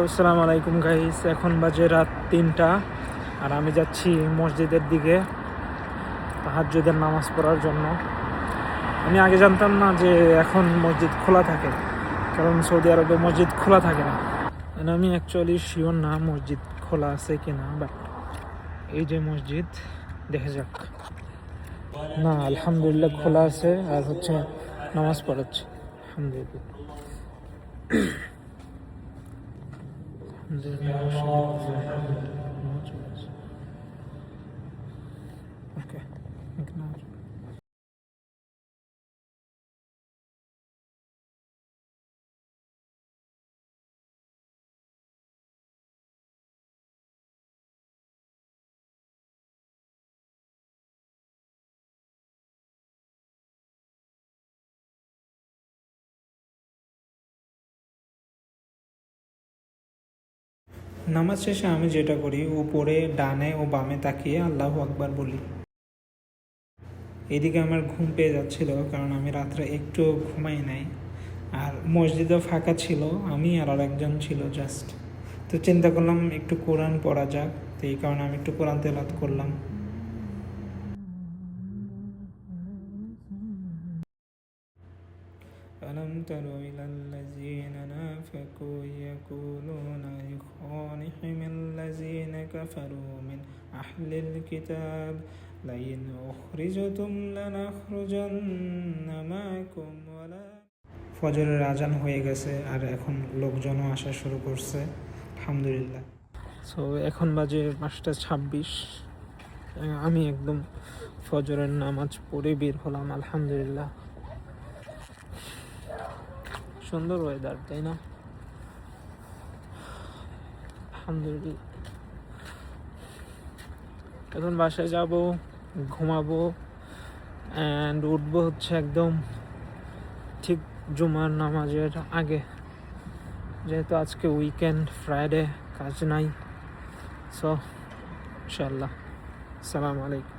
আসসালামু আলাইকুম গাইস, এখন বাজে রাত 3টা আর আমি যাচ্ছি মসজিদের দিকে তাহাজ্জুদের নামাজ পড়ার জন্য। আমি আগে জানতাম না যে এখন মসজিদ খোলা থাকে, কারণ সৌদি আরবে মসজিদ খোলা থাকে না। আমি অ্যাকচুয়ালি শিওর না মসজিদ খোলা আছে কিনা, বাট এই যে মসজিদ, দেখা যাক। না, আলহামদুলিল্লাহ খোলা আছে আর হচ্ছে নামাজ পড়াচ্ছে। আলহামদুলিল্লাহ। Okay. নামাজ শেষে আমি যেটা করি, উপরে ডানে ও বামে তাকিয়ে আল্লাহু আকবার বলি। এদিকে আমার ঘুম পেয়ে যাচ্ছিল, কারণ আমি রাত্রে একটু ঘুমাই নাই, আর মসজিদও ফাঁকা ছিল, আমি আর একজন ছিল জাস্ট। তো চিন্তা করলাম একটু কোরআন পড়া যাক, তো এই কারণে আমি একটু কোরআন তেলাওয়াত করলাম। ألم تر إلى الذين نافقوا يقولون لإخوانهم الذين كفروا من أهل الكتاب لئن أخرجتم لنخرجن معكم ولا। ফজরের আজান হয়ে গেছে আর এখন লোকজনও আসা শুরু করছে, আলহামদুলিল্লাহ। সো এখন বাজে 5:26। আমি একদম ফজরের নামাজ পড়ে বের হলাম, আলহামদুলিল্লাহ। সুন্দর ওয়েদার, তাই না? আলহামদুলিল্লাহ। এখন বাসায় যাব, ঘুমাবো অ্যান্ড উঠবো হচ্ছে একদম ঠিক জুমার নামাজের আগে, যেহেতু আজকে উইকেন্ড, ফ্রাইডে, কাজ নাই। সো ইনশাআল্লাহ। আসসালামু আলাইকুম।